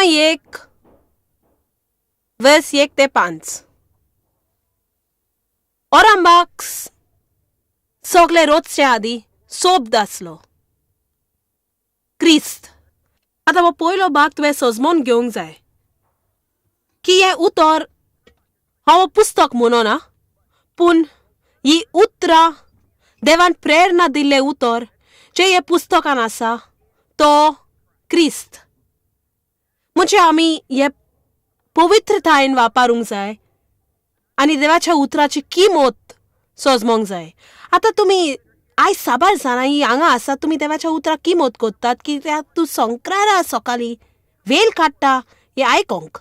1 vers 1 ते 5. आंबाक सगळे रोजचे आदी सोबत आसलो क्रिस्त. आता हो पयलो भाग तुवें सजमोन घेवंक जाय की हे उतर हांव पुस्तक म्हणना, पूण ही उतरां देवान प्रेरणा दिल्ले उतर जे हे पुस्तकान आसा तो क्रिस्त. म्हणजे आमी हे पवित्रतायेन वापरूंक जाय आनी देवाच्या उतराची किंमत सजमोंक जाय. आता तुमी आयज साबार जाणां हांगा आसा, तुमी देवाच्या उतराक किंमत कोत्तात कित्याक तूं संक्रारा सकाळी वेळ काडटा हे आयकोंक.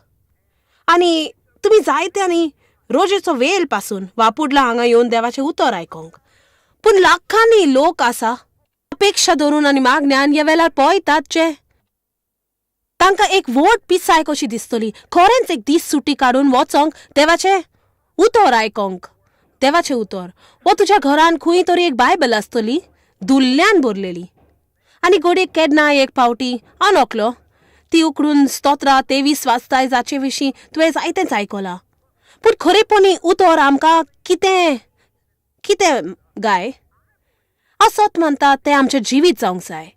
आनी तुमी जायत्यांनी रोजेचो वेळ पासून वापुडला हांगा येवन देवाचें उतर आयकोंक. पूण लाखांनी लोक आसा अपेक्षा धरून आनी मागण्यान ह्या वेळार पळयतात जे तांकां एक व्हड पिसाय कशी दिसतली, खरेंच एक दीस सुटी काडून वचोंक देवाचें उतर आयकोंक. देवाचें उतर वो तुज्या घरान खंय तरी एक बायबल आसतली धुल्ल्यान भरलेली, आनी घडये केन्नाय एक फावटी अनोकलो ती उकडून स्तोत्रां 23 वाचताय जाचे विशीं तुवें जायतेंच आयकलां. पूण खरेपणी उतर आमकां कितें कितें गाय असत म्हणटात तें आमचें जिवीत जावंक जाय.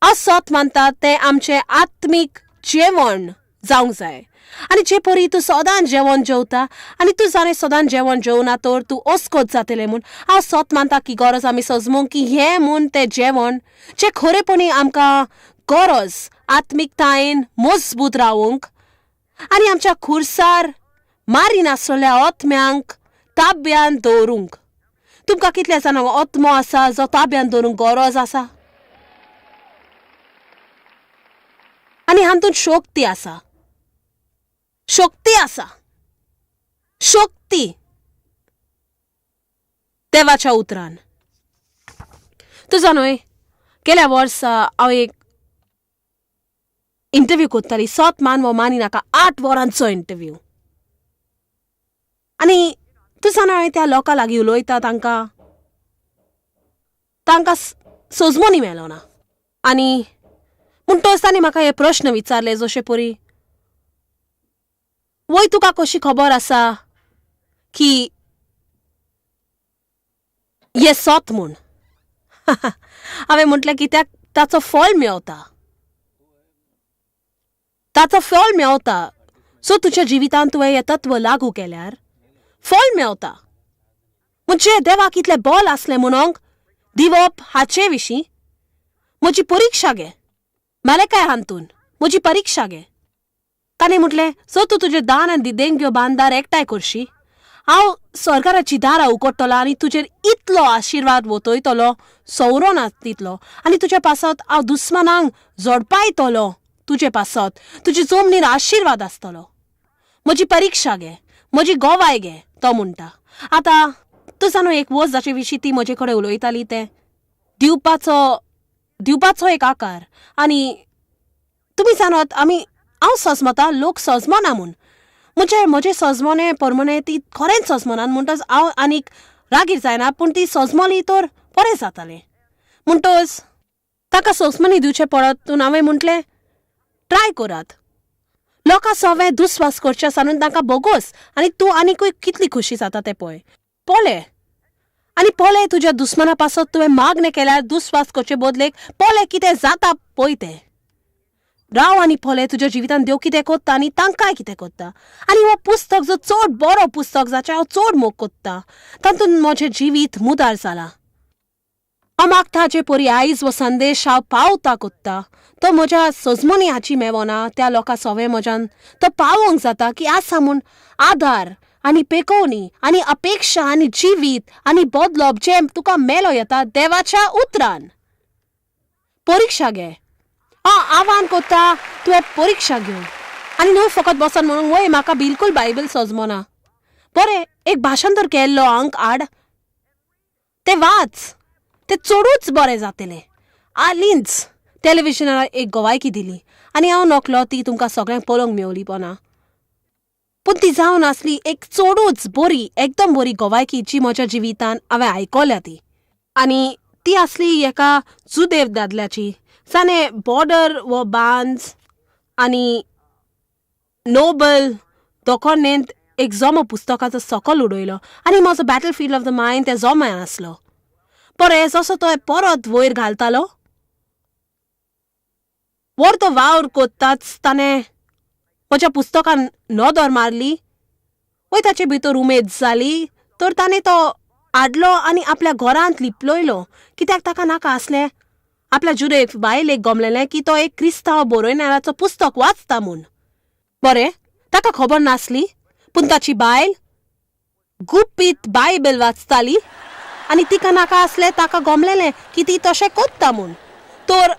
असत म्हणटात तें आमचें आत्मीक जेवण जावंक जाय. आनी जे परी तूं सदांच जेवण जेवता आनी तूं जाणें सदांच जेवण जेवना तर तूं ओस्कोत जातलें म्हूण हांव सत मानता की गरज आमी सजमूंक की हें म्हूण तें जेवण जें खरेपणी आमकां गरज आत्मीकतायेन मजबूत रावूंक आनी आमच्या खुर्सार मारी नासलेल्या आत्म्यांक ताब्यान दवरूंक. तुमकां कितले जाणांक आत्मो आसा जो ताब्यान दवरूंक गरज आसा आनी हातूंत शक्ती आसा. शक्ती आसा, शक्ती देवाच्या उतरान. तूं जाणय गेल्या वर्सा हांव एक इंटरव्यू कोत्ताली. 7 मान वो मानी नाका 8 वरांचो इंटरव्यू. आनी तूं जाणा त्या लोकां लागीं उलयता तांकां सजमोनी मेळलो ना. आनी म्हणटो आसतना म्हाका हे प्रश्न विचारले जशे परी वय तुका कशी खबर आसा की हे सत म्हूण. हांवें म्हटलें कित्याक ताचो फळ मेळता, ताचो फळ मेळता. सो तुज्या जिवितांत तुवें हें तत्व लागू केल्यार फळ मेळता. म्हणजे देवा कितलें बल आसलें म्हणूंक दिवप हाचे विशीं म्हजी परिक्षा घे. मेळ्ळें काय हातून म्हजी परिक्षा घे. ताणें म्हटलें सो तूं तुजें दान आनी देणग्यो बांदार एकठांय करशी, हांव सरकाराची दारां उगडटलो आनी तुजेर इतलो आशिर्वाद वतयतलो सौरोना तितलो, आनी तुज्या पासत हांव दुस्मानांक जोडपायतलो. तुजे पासत तुजे जमनीर आशिर्वाद आसतलो. म्हजी परिक्षा घे, म्हजी गोवाय घे तो म्हणटा. आतां तूं जाणो एक वस्त जाचे विशीं ती म्हजे कडेन उलयताली तें दिवपाचो एक आकार. आनी तुमी जाणत हांव सजमतां लोक सजमना म्हूण. म्हणजे म्हजें सजमोने परमणे ती खरेंच सजमनान म्हणटच हांव आनीक रागीर जायना, पूण ती सजमली तर बरें जातालें म्हणटच ताका सजमनी दिवचें पडत. हांवें म्हटलें ट्राय करात. लोकां सवें दुस्वास करचे सारून तांकां बोगोस आनी तूं आनीकूय कितली खुशी जाता तें पळय. पोले तुज्या दुस्मना पासत तुवें मागणें केल्यार दुस्वास करचे बदलेक पोले कितें जाता पळय तें राव आनी पोले तुज्या जिवितांत देव कितें कोत्ता आनी तांकांय कितें कोत्ता. आनी हो पुस्तक जो चड बरो पुस्तक जाचे हांव चड मोग कोत्ता तातूंत म्हजें जिवीत मुदार जालां. हांव मागता जे परी आयज हो संदेश हांव पावता कोत्ता तो म्हज्या सजमनी हाची मेवना त्या लोकां सवें म्हज्यान तो पावोंक जाता की आसा म्हूण आदार आनी पेकोवणी आनी अपेक्षा आनी जिवीत आनी बदलप जे तुका मेलो येता देवाच्या उतरान. परिक्षा घे. आव्हान कोत्ता तुवें परिक्षा घेवन आनी न्हू फकत बसन म्हणून वय म्हाका बिलकूल बायबल सजमना. बरें एक भाशांतर केल्लो अंक हाड तें वाच, तें चडूच बरें जातलें. हालींच टॅलिव्हिजनार एक गोवायकी दिली आनी हांव नकलो ती तुमकां सगळ्यांक पळोवंक मेवली पोना. पूण ती जावन आसली एक चडूच बरी एकदम बरी गोवायकी जी म्हज्या जिवितान हांवें आयकल्या ती. आनी ती आसली एका जुदेव दादल्याची. जाणें बॉर्डर वो बांज आणि नोबल दोकोनेंत एक जोमो पुस्तकाचो सकल उडयलो आनी म्हजो बॅटलफिल्ड ऑफ द मायंड त्या जोम्यान आसलो. पळय जसो तो परत वयर घालतालो वर तो वावर कोत्ताच ताणें म्हज्या पुस्तकान नदर मारली. वय ताचे भितर उमेद जाली तर ताणें तो हाडलो आनी आपल्या घरांत लिपलोयलो, कित्याक ताका नाका आसलें आपल्या जुरेक बायलेक गमलेलें की तो एक क्रिस्तांव बरोयणाराचो पुस्तक वाचता म्हूण. बरें, ताका खबर नासली पूण ताची बायल गुप्पीत बायबल वाचताली आनी तिका नाका आसलें ताका गमलेलें की ती तशें कोत्ता म्हूण. तर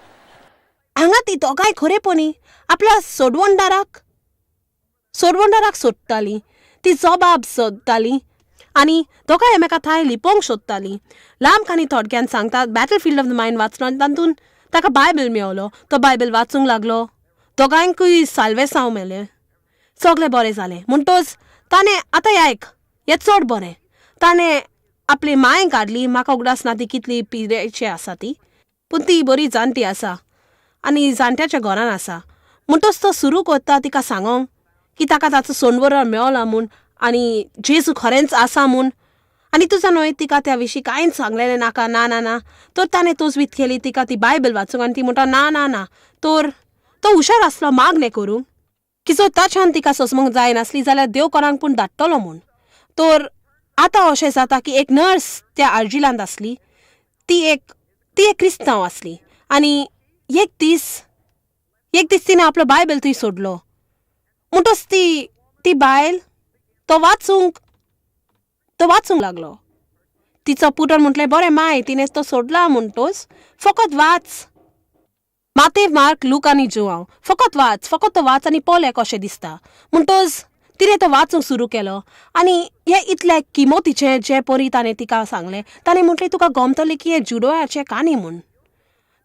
हांगा ती दोगांय खरेपणी आपल्या सोडवणदाराक सोदताली, ती जबाब सोदताली आनी दोगांय एमेका थंय लिपोंक सोदताली. लांब काणी थोडक्यान सांगतात, बॅटलफिल्ड ऑफ द मायंड वाचलो आनी तातूंत ताका बायबल मेळलो. तो बायबल वाचूंक लागलो. दोगांयकूय साल्वेसांव मेळ्ळें. सगळें बरें जालें. म्हणटच ताणें आतां आयक, हें चड बरें. ताणें आपली मांय काडली. म्हाका उगडास ना ती कितली पिरेची आसा ती, पूण ती बरी जाणटी आसा आनी जाणट्याच्या घरान आसा. म्हणटच तो सुरू करता तिका सांगोंक की ताका ताचो सोंडवरो मेळला म्हूण आनी जेजू खरेंच आसा म्हूण. आनी तुजो न्हय तिका त्या विशीं कांयच सांगलेलें नाका. ना ना ना. तर ताणें तोजवीत केली तिका ती बायबल वाचूंक आनी ती म्हणटा ना ना ना. तर तो हुशार आसलो मागणें करूंक की जर ताच्यान तिका ससमूंक जाय नासली जाल्यार देव कोणाक पूण धाडटलो म्हूण. तर आतां अशें जाता की एक नर्स त्या आर्जिलांत आसली. ती एक क्रिस्तांव आसली आनी एक दीस तिणें आपलो बायबल थंय सोडलो. म्हणटच ती बायल तो वाचूंक लागलो. तिचो पुतोन म्हटलें बरें माय, तिणें तो सोडला म्हणटच फकत वाच. मातेव, मार्क, लूक आनी जोवांव फकत तो वाच आनी पळय कशें दिसता. म्हणटच तिणें तो वाचूंक सुरू केलो आनी हें इतलें किमतीचें जें परी ताणें तिका सांगलें. ताणें म्हटलें तुका गमतलें की हें जुडोयाचें काणी म्हूण.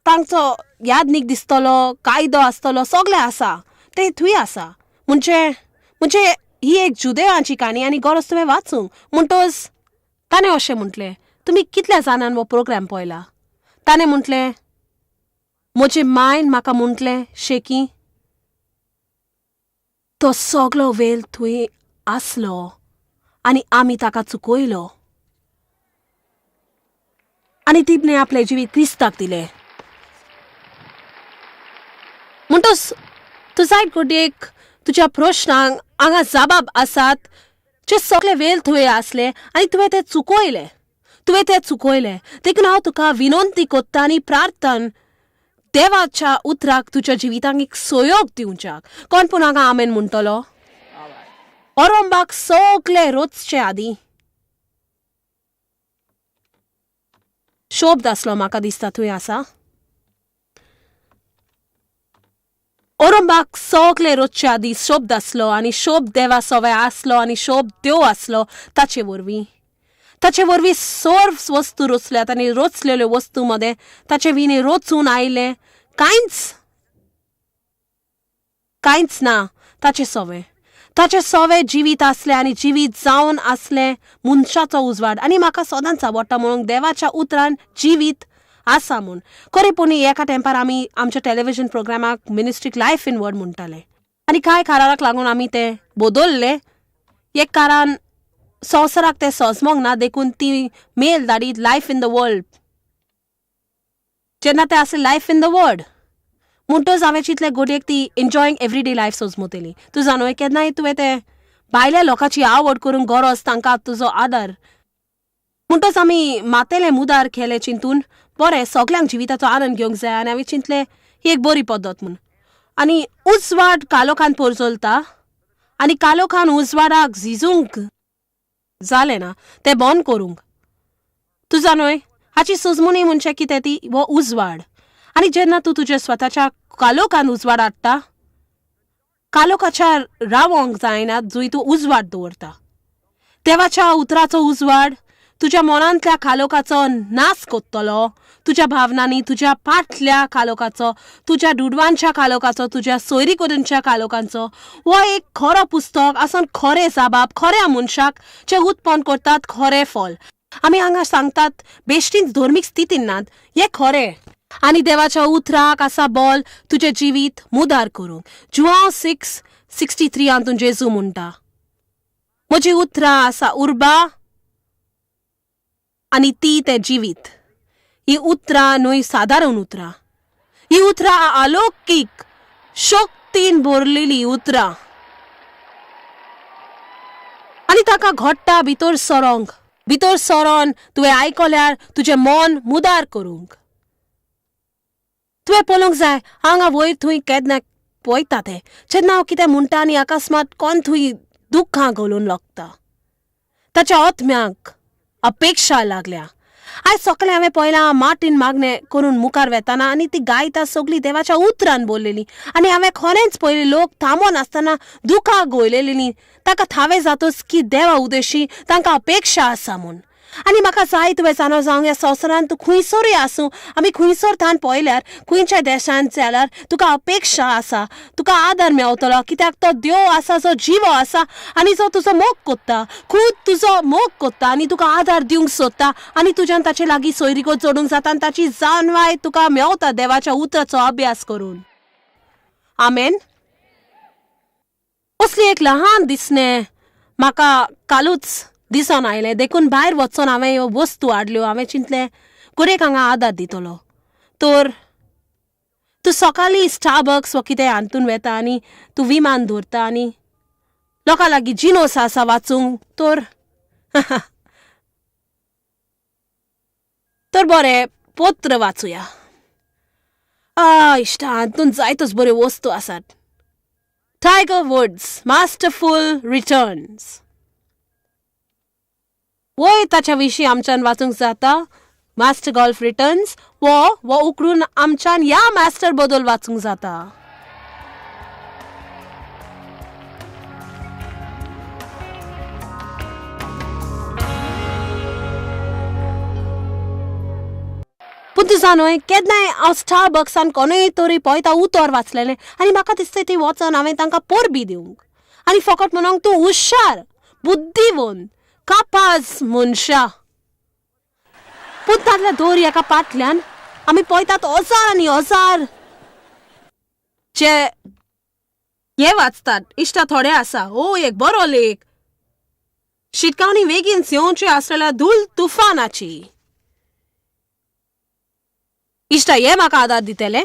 तांचो यादनीक दिसतलो, कायदो आसतलो, सगळें आसा तें थंय आसा. म्हणजे ही एक जुदेवाची काणी आनी गरज तुवें वाचूंक. म्हणटच ताणें अशें म्हटलें, तुमी कितल्या जाणांन हो प्रोग्राम पळयला? ताणें म्हटलें, म्हजे मायन म्हाका म्हटलें शेकी तो सगळो वेळ थंय आसलो आनी आमी ताका चुकयलो आनी तिणें आपलें जिवीत क्रिस्ताक दिलें. म्हणटच तूं जायत गोडेक तुज्या प्रश्नांक हांगा जबाब आसात जे सगळे वेळ थंय आसले आनी तुवें ते चुकयले. देखून हांव तुका विनंती कोत्ता आनी प्रार्थन देवाच्या उतराक तुज्या जिवितांक एक सहयोग दिवच्याक. कोण पूण हांगा आमेन म्हणटलो? ओरंबाक सगळे रोजचे आदी शोब्द आसलो म्हाका दिसता थंय आसा. ओरंबाक सगळे रोजचे आदी शोब्द आसलो आनी शोब्द देवा सवे आसलो आनी शोब्द देव आसलो. ताचे वरवीं सर्व वस्तू रचल्यात आनी रचलेल्यो वस्तू मध्ये ताचे विणी रचून आयले कांयच ना. ताचे सवे जिवीत आसले आनी जिवीत जावन आसले मनशाचो उजवाड. आनी म्हाका सदांच आवडटा म्हणून देवाच्या उतरान जिवीत आसा म्हूण. खरेपणी एका तेंपार आमी आमच्या टेलिव्हिजन प्रोग्रामाक मिनिस्ट्रीक लायफ इन वर्ड म्हणटाले आनी कांय काराक लागून आमी ते बदलले. एक कारण संवसाराक ते सजमोंक ना, देखून ती मेल धाडीत लायफ इन द वर्ल्ड. जेन्ना ते आसले लायफ इन द वर्ड म्हणटच हांवें चिंतलें गोडयेक ती एन्जॉयींग एवरीडे लायफ सजमोतली. तूं जाणय केन्नाय तुवें ते भायल्या लोकांची आवड करूंक गरज तांकां तुजो आदार. म्हणटच आमी मातेले मुदार केले चिंतून बरें सगळ्यांक जिविताचो आनंद घेवंक जाय आनी हांवें चिंतलें ही एक बरी पद्दत म्हूण. आनी उजवाड कालोखान परजोलता आनी कालोखान उजवाडाक झिजूंक जालें ना तें बंद करूंक. तूं जाणय हाची सजमणी म्हणजे कितें ती हो उजवाड. आनी जेन्ना तूं तुज्या स्वताच्या कालोखान उजवाड हाडटा, कालोखाच्या रावोंक जायना जंय तूं उजवाड दवरता. देवाच्या उतराचो उजवाड तुज्या मनांतल्या कालोखाचो नाश कोत्तलो. तुज्या भावनांनी, तुज्या फाटल्या कालोखाचो, तुज्या दुडवांच्या कालोखाचो, तुज्या सोयरीकडेनच्या कालोखांचो हो एक खरो पुस्तक आसून खरे जबाब खऱ्या मनशाक जे उत्पन्न करतात खरें फळ. आमी हांगा सांगतात बेश्टीच धर्मीक स्थितीन नात, हें खरें आणि देवाच्या उतराक असा बॉल तुझे जिवीत मुदार करूंक. जुआंव 6:63 हातून जेजू म्हणटा, म्हजी उतरां आसा उर्बा आणि ती ते जिवीत. ही उतरां न्हय सादारण उतरां, ही उतरां अलौकिक शक्तीन भरलेली उतरां. आणि ताका घोट्टा भितर सरोन तुवें आयकल्यार तुजें मन मुदार करूंक. तुवें पळोवंक जाय हांगा वयर थंय केन्ना पळयता तें जेन्ना हांव कितें म्हणटा आनी अकस्मात कोण थंय दुख्खां घालून लागता. ताच्या आत्म्याक अपेक्षा लागल्या. आयज सकाळीं हांवें पळयलां मार्टीन मागणे करून मुखार वेताना आनी ती गायता सगळी देवाच्या उतरान बोललेली. आनी हांवें खरेंच पळयलें लोक थांबोन आसतना दुखां घोयलेलीं. ताका थावे जातोच की देवा उद्देशी तांकां अपेक्षा आसा म्हूण. आनी म्हाका जाय तुवें जाणो जावंक ह्या संवसारांत तूं खंयसरूय आसूं, आमी खंयसर थान पळयल्यार खंयच्या देशांत जाल्यार तुका अपेक्षा आसा, तुका आदार मेळटलो. कित्याक तो देव आसा जो जिवो आसा आनी जो तुजो मोग कोत्ता, खूब तुजो मोग कोत्ता आनी तुका आदार दिवंक सोदता. आनी तुज्यान ताचे लागीं सोयरीको जोडूंक जाता आनी ताची जाणवाय तुका मेळटा देवाच्या उतराचो अभ्यास करून. आमेन. असली एक ल्हान दिसणें म्हाका कालूच दिसून आयलें. देखून भायर वचून हांवें ह्यो वस्तू हाडल्यो. हांवें चिंतलें गोरेक हांगा आदार दितलो. तर तूं सकाळीं स्टारबक्स वा कितें हातून वेता आनी तूं विमान धरता आनी लोकां लागीं जिनोस आसा वाचूंक. तर बरें पत्र वाचुया. इश्टा हातून जायत्योच बऱ्यो वस्तू आसात. Tiger Woods masterful returns. वय ताच्या विशीं आमच्यान वाचूंक जाता. मास्टर गोल्फ रिटर्न्स वो उकळून आमच्यान ह्या मास्टर बद्दल वाचूंक जाता. पूण तूं जाणय केन्नाय हांव स्टारबक्सान कोणूय तरी पळयता उतर वाचलेलें आनी म्हाका दिसता थंय वचून हांवें तांकां परबी दिवंक आनी फकत म्हणूंक तूं हुशार, बुद्धीवंत, कापाज मनशा. पूण तातल्या दोर एका पाटल्यान आमी पळयतात हजार आनी हजार जे हे वाचतात. इश्टा थोडे आसा एक बरो लेख. शिटकावणी बेगीन येवची आसलेल्या धूल तुफानाची. इश्टा हे म्हाका आदार दितले.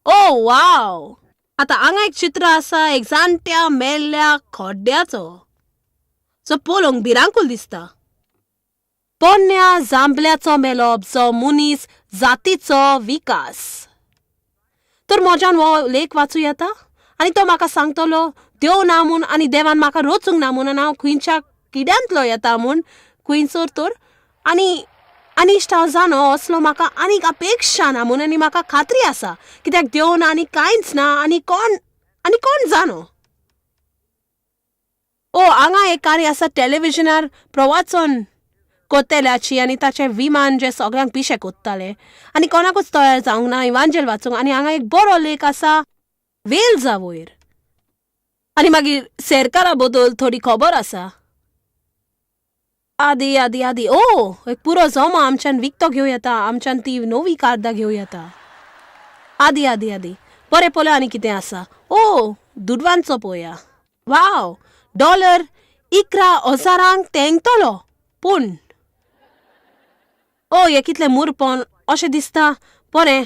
वाव. आतां हांगा एक चित्र आसा एक जाणट्या मेल्ल्या खोड्ड्याचो जो पळोवंक भिरांकूल दिसता. पोन्न्या जांबल्याचो मेलोप जो मनीस जातीचो विकास. तर म्हज्यान हो लेख वाचूं येता आनी तो म्हाका सांगतलो देव ना म्हूण आनी देवान म्हाका रोचूंक ना म्हूण आनी हांव खंयच्या किड्यांतलो येता म्हूण खंयसर तर आनी इश्टा हांव जाणो असलो म्हाका आनीक अपेक्षा ना म्हूण आनी म्हाका खात्री आसा कित्याक देव ना आनी कांयच ना आनी कोण जाणो. हांगा एक कार्य आसा टेलिव्हिजनार प्रवचन कोत्तेल्याची आनी ताचें विमान जे सगळ्यांक पिशे कोत्ताले आनी कोणाकूच तयार जावंक ना इवांजेल वाचूंक. आनी हांगा एक बरो लेख आसा वेल्सा वयर आनी मागीर सरकारा बद्दल थोडी खबर आसा. आदी एक पुरो जमो आमच्यान विकतो घेवं येता. आमच्यान ती नवी कार्दां घेवं येता. आदी बरें पळय आनी कितें आसा. दुडवांचो पळोवया. वाव. $11,000 तेंगतलो. पूण हे कितलें मुरपण अशें दिसता. बरें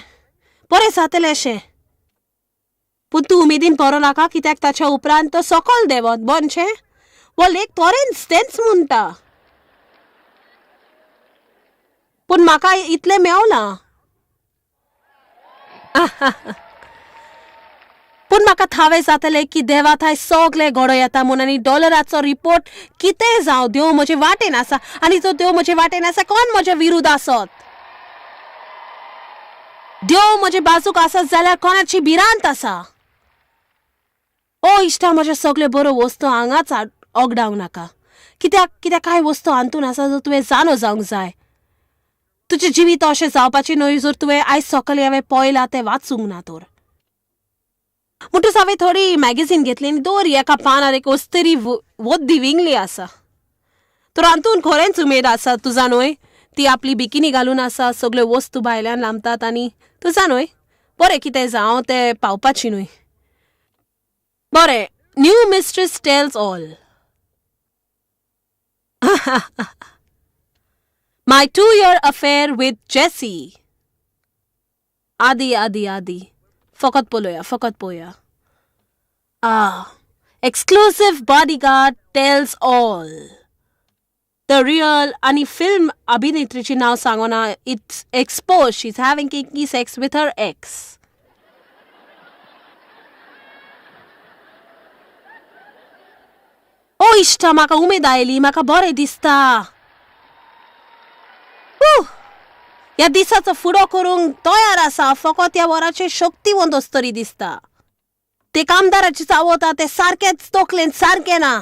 जातलें अशें. पूण तूं उमेदीन बरो नाका कित्याक ताच्या उपरांत तो सकयल देंवत बनशे वो लेख तोरेंच तेंच म्हणटा. पूण म्हाका इतलें मेवना. पूण म्हाका थावे जातलें की देवा थंय सगळें घडो येता म्हूण आनी डॉलराचो रिपोर्ट कितें जावं देव म्हजे वाटेन आसा आनी जो देव म्हजे वाटेन आसा कोण म्हजे विरुद्ध आसत. देव म्हजे बाजूक आसत जाल्यार कोणाची भिरांत आसा. इश्टा म्हजे सगळ्यो बऱ्यो वस्तू हांगाच ओगडावंक नाका. कित्याक कांय वस्तू हातून आसा जो तुवें जाणो जावंक जाय. तुजें जिवीत अशें जावपाचें न्हय जर तुवें आयज सकाळीं हांवें पळयलां तें वाचूंक ना तर. म्हणटूच हांवें थोडी मॅगझीन घेतली आनी दर एका पानार एक अस्तरी वद्दी विंगली आसा. तर हातून खरेंच उमेद आसा. तूं जाणय ती आपली बिकिनी घालून आसा, सगल्यो वस्तू भायल्यान लांबतात आनी तूं जानूय बरें कितें जावं तें पावपाची न्हय. बरें, new mistress tells all. My 2-year affair with Jesse. आदी फकत पळोवया. Exclusive bodyguard tells all. The real आणि film अभिनेत्रीची now सांगोना. It's exposed she's having kinky sex with her ex. ओ इश्टा, म्हाका उमेद आयली, म्हाका बरें दिसता. ह्या दिसाचो फुडो करूंक तयार आसा. फकत ह्या वराचे शक्तिवंत तरी दिसता. ते कामदाराची चावता ते सारकेच तोकलेन सारकें ना.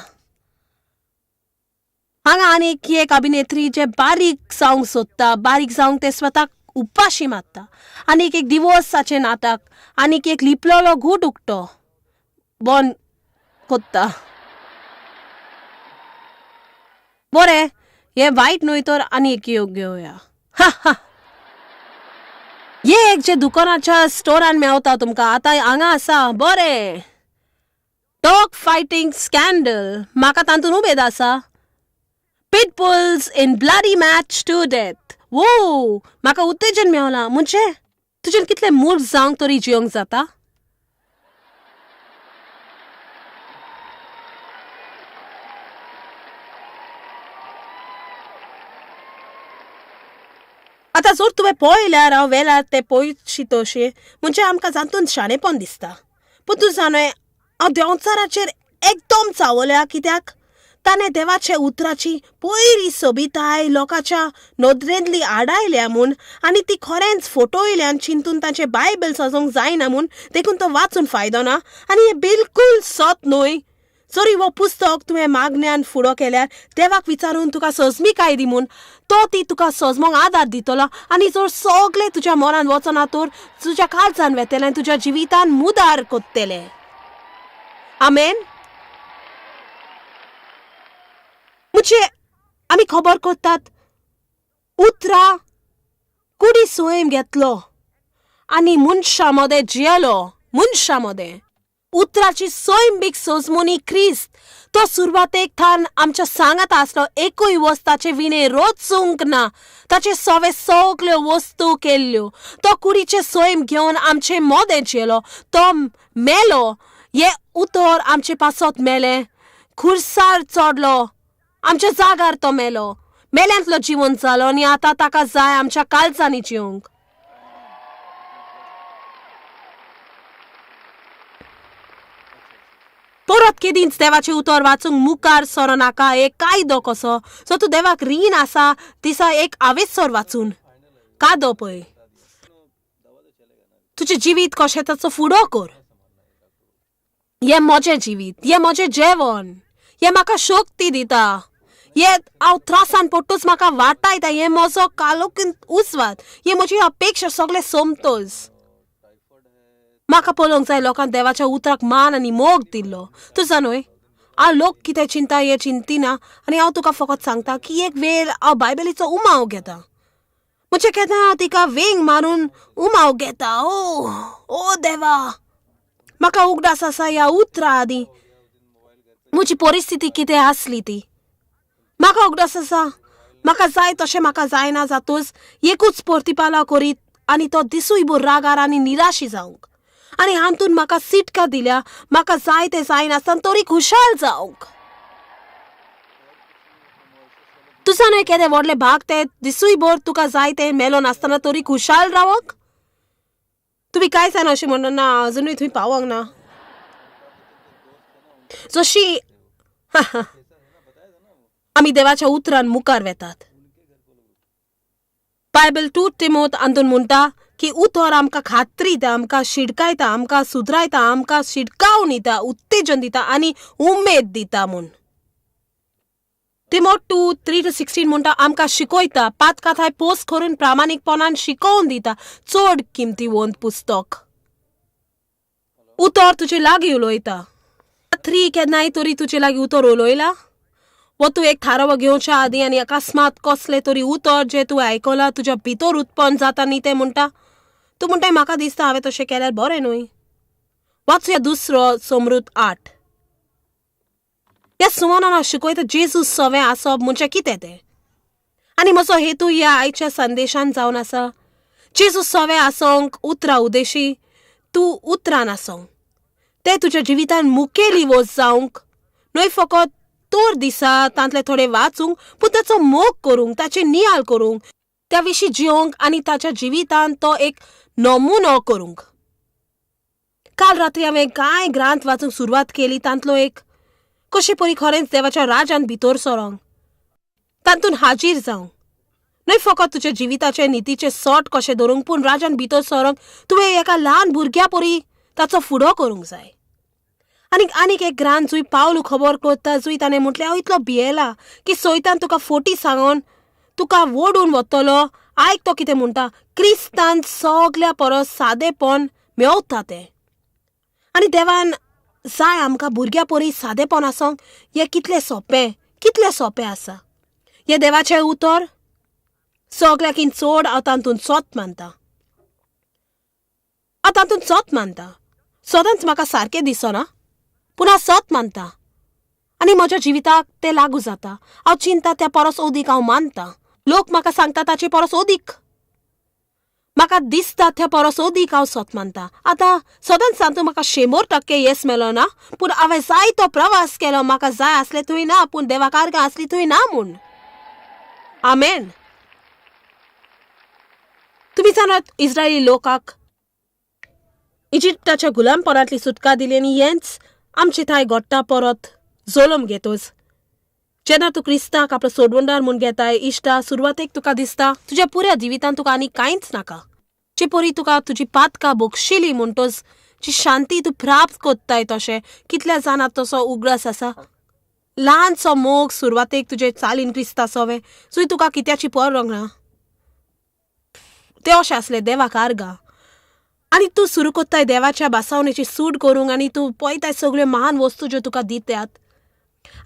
हांगा आनीक एक अभिनेत्री जे बारीक जावंक सोदता. बारीक जावंक ते स्वताक उपाशी मारता. आनीक एक डिवोर्साचें नाटक. आनीक एक लिपलोलो घूट उक्तो बंद कोत्ता. बरें, हे वायट न्हय तर आनी एक घेवया. हे एक जे दुकानाच्या स्टोरान मेवता तुमकां आतां हांगा आसा. बरें, डॉग फायटींग स्कॅन्डल. म्हाका तातूंत उमेद आसा. Pitbulls in bloody match to death. वो, म्हाका उत्तेजन मेवलां. म्हणजे तुजें कितलें मूर्ख जावंक तरी जियोंक जाता. आतां जर तुवें पळयल्यार हांव वेल्यार ते पळयची तशें म्हणजे आमकां जातून शाणेपण दिसता. पूण तूं जाणय, हांव देंवचाराचेर एकदम चावल्या. कित्याक ताणें देवाचे उतराची पयरी सोबिताय लोकांच्या नदरेंतली आडायल्या म्हूण आनी ती खरेंच फोटोयल्यान चिंतून तांचे बायबल सजोवंक जायना म्हूण देखून तो वाचून फायदो ना. आनी हें बिलकूल सत न्हय. जरी हो पुस्तक तुवें मागण्यान फुडो केल्यार देवाक विचारून तुका सजमीकाय दी म्हूण तो ती तुका सजमोंक आदार दितलो. आनी जर सगळें तुज्या मनान वचना तर तुज्या काळजान वेतलें, तुज्या जिवितान मुदार कोत्तेलें. आमेन. म्हणजे आमी खबर करतात उतरा कुडी सोयम घेतलो आनी मनशा मदें जियेलो. मनशा मदें उतराची सैमीक सजमोनी क्रिस्त तो सुरवातेक थान आमच्या सांगात आसलो. एकूय वस्ताचे विणे रोचूंक ना. ताचे सवे सगल्यो वस्तू केल्ल्यो. तो कुडीचे सैम घेवन आमचे मोदें जियेलो. तो मेलो. हे उतर आमचे पासत मेले. खुर्सार चडलो. आमच्या जागार तो मेलो. मेल्यांतलो जिवन जालो आनी आतां ताका जाय आमच्या काळजांनी जिवंक. परत केदींच देवाचे उतर वाचूंक मुखार सरो नाका. एक कायदो कसो. सो तूं देवाक रीण आसा दिसा एक आवेसर वाचून कादो पळय. तुजें जिवीत कशें ताचो फुडो कर. हें म्हजें जिवीत. हें म्हजें जेवण. हें म्हाका शक्ती दिता. हें हांव त्रासान पडटूच म्हाका वाटायता. हें म्हजो कालोकीन उस्वाद. हें म्हजी अपेक्षा सगळें सोमतोच. म्हाका पळोवंक जाय लोकांक देवाच्या उतराक मान आनी मोग दिल्लो. तूं जानूय, हांव लोक कितें चिंता हें चिंतिना आनी हांव तुका फकत सांगता की एक वेळ हांव बायबलीचो उमाव घेता. म्हणजे केन्ना हांव तिका वेंग मारून उमाव घेता. ओ देवा, म्हाका उगडास आसा ह्या उतरा आदी. म्हजी परिस्थिती कितें आसली ती म्हाका उगडास आसा. म्हाका जाय तशें म्हाका जायना जातूच एकूच परतिपाला करीत आनी तो दिसूय भर रागार आनी निराशी जावंक. आनी हातून म्हाका सिटका दिल्या. म्हाका जाय तें जायनासतना तरी खुशाल जावंक. तुसा न्हय केदें व्हडले भाग ते दिसूय भर तुका जाय तें मेलो नासतना तरी खुशाल रावंक. तुमी काय जायना अशें म्हणून ना अजुनूय थंय पावंक ना. जशी आमी देवाच्या उतरान मुखार वेतात. बायबल 2 तिमोथ आंतून म्हणटा की उतर आमकां खात्री दिता, आमकां शिडकायता, आमकां सुधरायता, आमकां शिडकावन दिता, उत्तेजन दिता आनी उमेद दिता म्हूण. तिमोथ 2 3-16 म्हणटा आमकां शिकयता, पातकाथाय पोस्ट करून प्रामाणीकपणान शिकोवन दिता. चड किमतीवंत पुस्तक. उतर तुजे लागीं उलयता. 3 केन्नाय तरी तुजे लागीं उतर उलयला. व तू एक थारावो घेवच्या आदी आनी अकस्मात कसले तरी उतर जे तू आयकला तुज्या भितर उत्पन्न जाता न्ही ते म्हणटा तू म्हणटाय म्हाका दिसता हांवें तशें केल्यार बरें न्हय. वाचूया दुसरो समृद्ध 8. ह्या सुमोनान शिकयता जेजू सवें आसप म्हणजे कितें तें. आनी म्हजो हेतू ह्या आयच्या संदेशान जावन आसा जेजू सवें आसोंक उतरां उदेशी तूं उतरान आसोंक ते तुज्या जिवितान मुखेली वोस जावंक न्हय फकत तोर दिसा तांतले थोडे वाचूंक पूण ताचो मोग करूंक ताचे नियाळ करूंक त्या विशीं जिवंक आनी ताच्या जिवितान तो एक नमुनो करूंक. काल रात्री हांवें कांय ग्रंथ वाचूंक सुरवात केली तांतलो एक कशे परी खरेंच देवाच्या राजान भितर सरोंक तातूंत हाजीर जावंक न्हय फकत तुज्या जिविताचे नितीचे सोट कशें धरूंक पूण राजान भितर सरोंक तुवें एका ल्हान भुरग्या परी ताचो फुडो करूंक जाय. आनीक एक ग्रंथ जुंय पावलू खबर करता जुंय ताणें म्हटलें हांव इतलो भियेला की सैतान तुका फोटी सांगून तुका ओडून वतलो. आयक तो कितें म्हणटा क्रिस्तान सगल्या परस सादेपण मेवता तें. आनी देवान जाय आमकां भुरग्या परी सादेपण आसोंक हें कितलें सोंपें आसा. हें देवाचें उतर सगल्याकीन चड हांव तातूंत सोत मानता. सदांच म्हाका सारकें दिसना पूण हांव सत मानता आनी म्हज्या जिविताक तें लागू जाता. हांव चिंता त्या परस ओदीक हांव मानता. लोक म्हाका सांगता ताचे परस ओदीक म्हाका दिसता त्या परस ओदीक हांव सत मानता. आतां सदांच सांगता म्हाका 100% येस मेलो ना पूण हांवें जायतो प्रवास केलो म्हाका जाय आसलें थंय ना पूण देवा कारगां आसली थंय ना म्हूण. आमेन. तुमी जाणात इस्रायली लोकांक इजिप्ताच्या गुलामपणांतली सुटका दिली आनी हेंच आमचे थंय घडटा परत जोलम घेतोच. जेन्ना तूं क्रिस्ताक आपलो सोडवंदार म्हूण घेताय इश्टा सुरवातेक तुका दिसता तुज्या पुऱ्या जिवितान तुका आनी कांयच नाका. जे परी तुका तुजी पातकां भोगशिली म्हणटोच जी शांती तूं प्राप्त कोत्ताय तशें कितल्या जाणांक तसो उगडास आसा. ल्हानसो मोग सुरवातेक तुजे चालीन क्रिस्ता सवें जंय तुका कित्याची परवंक ना तें अशें आसलें देवा कारगा. आनी तूं सुरू कोत्ताय देवाच्या बासावणेची सूट करूंक आनी तूं पळयताय सगळ्यो महान वस्तू ज्यो तुका दितात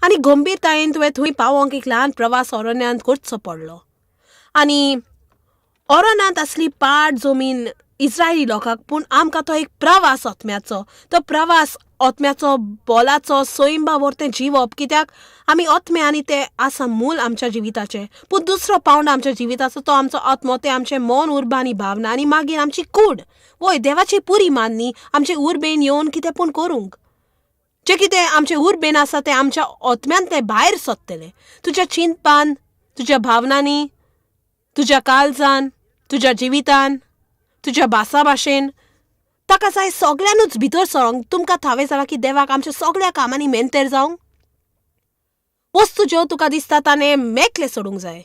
आनी गंभीरतायेन तुवें थंय पावोंक एक ल्हान प्रवास अरण्यांत करचो पडलो. आनी अरण्यांत आसली पाड जमीन इस्रायली लोकांक पूण आमकां तो एक प्रवास आत्म्याचो. तो प्रवास आत्म्याचो बोलाचो सैंबा वर्तें जिवप कित्याक आमी आत्मे आनी ते आसा मूल आमच्या जिविताचें. पूण दुसरो पावंड आमच्या जिविताचो तो आमचो आत्मो तें आमचें मन उर्बा आनी भावना आनी मागीर आमची कूड वय देवाची पुरी मान्नी आमचे उर्बेन येवन कितें पूण करूंक जें कितें आमचे उर्बेन आसा तें आमच्या आत्म्यान तें भायर सोदतलें. तुज्या चिंतपान तुज्या भावनांनी तुज्या काळजान तुज्या जिवितान तुज्या भाशेन ताका जाय सगळ्यांनूच भितर सरोंक. तुमकां थावें जाला की देवाक आमच्या सगळ्या कामांनी मेंतेर जावंक वस्तू ज्यो तुका दिसता ताणें मेकले सोडूंक जाय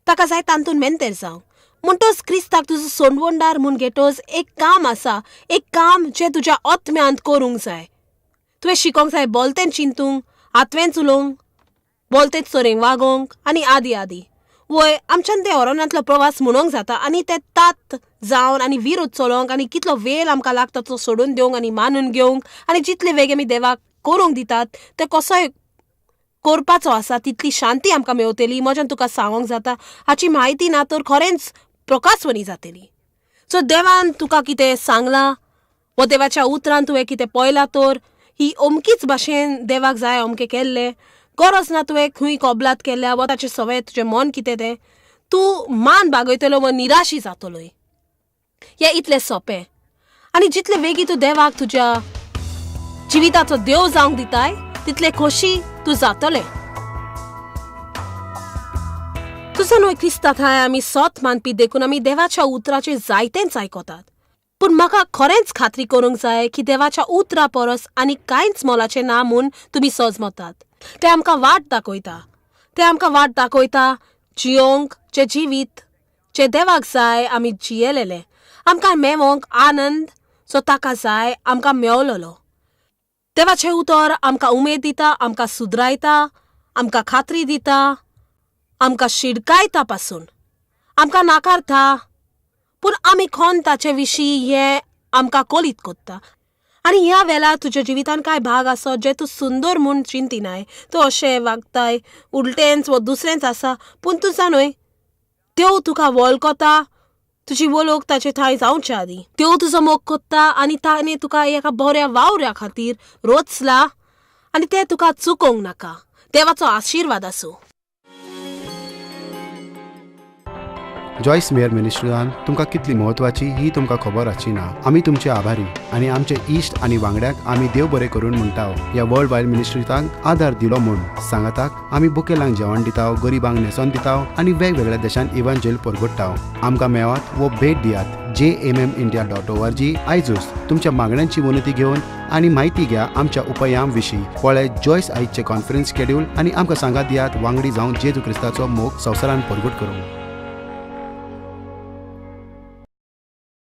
ताका जाय तांतून मेंतेर जावंक. म्हणटोच क्रिस्ताक तुजो सोडवंदार म्हूण घेतोच एक काम आसा. एक काम जें तुज्या आत्म्यांत करूंक जाय. तुवें शिकोंक जाय बोलतें चिंतूंक हातवें उलोवंक बोलतेच सोरेंक वागोवंक आनी आदी वय आमच्यान ते अरण्यांतलो प्रवास म्हणूंक जाता आनी ते तात जावन आनी विरोध चलोवंक आनी कितलो वेळ आमकां लागता तो सोडून दिवंक आनी मानून घेवंक आनी जितले वेग आमी देवाक करूंक दितात ते कसोय करपाचो आसा तितली शांती आमकां मेवतली म्हज्यान तुका सांगोंक जाता. हाची म्हायती ना तर खरेंच प्रकाशवणी जातली. सो देवान तुका कितें सांगलां व देवाच्या उतरान तुवें कितें पळयलां तर ही अमकीच भाशेन देवाक जाय अमकें केल्लें. गरज ना तुवें खंय कबलात केल्या व ताचे सवय तुजें मन कितें तें तूं मान बागयतलो व निराशी जातलोय. हें इतलें सोंपें आनी जितले बेगी तूं देवाक तुज्या जिविताचो देव जावंक दिताय तितले खोशी तूं जातलें. तुजो न्हय क्रिस्ता थंय आमी सोत मानपी देखून आमी देवाच्या उतराचेर जायतेंच आयकतात. पूण म्हाका खरेंच खात्री करूंक जाय की देवाच्या उतरा परस आनी कांयच मोलाचें ना म्हूण तुमी सजमतात. ते आमकां वाट दाखयता जियोंक जें जिवीत जें देवाक जाय आमी जियेलेलें आमकां मेवंक आनंद जो ताका जाय आमकां मेवलोलो. देवाचें उतर आमकां उमेद दिता आमकां सुदरायता आमकां खात्री दिता आमकां शिडकायता पासून आमकां नाकारता पूण आमी खंय ताचे विशीं हें आमकां कोलीत कोत्ता आणि ह्या वेळार तुज्या जिवितान काय भाग आसा जे तूं सुंदर म्हूण चिंतिनाय, तूं अशें वागताय उलटेंच व दुसरेंच आसा, पूण तूं जाणय देव तुका वळखता, तुजी वळख ताचे थंय जावच्या आदी देव तुजो मोग कोत्ता आनी ताणें तुका एका बऱ्या वावऱ्या खातीर रोचला आनी तें तुका चुकोवंक नाका. देवाचो आशिर्वाद आसूं. जॉयस मेयर मिनिस्ट्रीजान तुमकां कितली म्हत्वाची ही तुमकां खबर आसची ना. आमी तुमचे आभारी आनी आमचे इश्ट आनी वांगड्याक आमी देव बरें करून म्हणटाव. ह्या वर्ल्ड वायड मिनिस्ट्रीजांक आदार दिलो म्हूण सांगताक आमी बुकेलांक जेवण दिताव, गरिबांक न्हेसोन दिताव आनी वेगवेगळ्या देशांत इव्हांजेल परगटाव. आमकां मेळात वो भेट दियात jmmindia.org. आयजूच तुमच्या मागण्यांची विनंती घेवन आनी म्हायती घ्या आमच्या उपायां विशीं. पळय जॉयस आयजचे कॉन्फरन्स शेड्यूल आनी आमकां सांगात दियात वांगडी जावन जेजू क्रिस्ताचो मोग संवसारान परगट करूंक.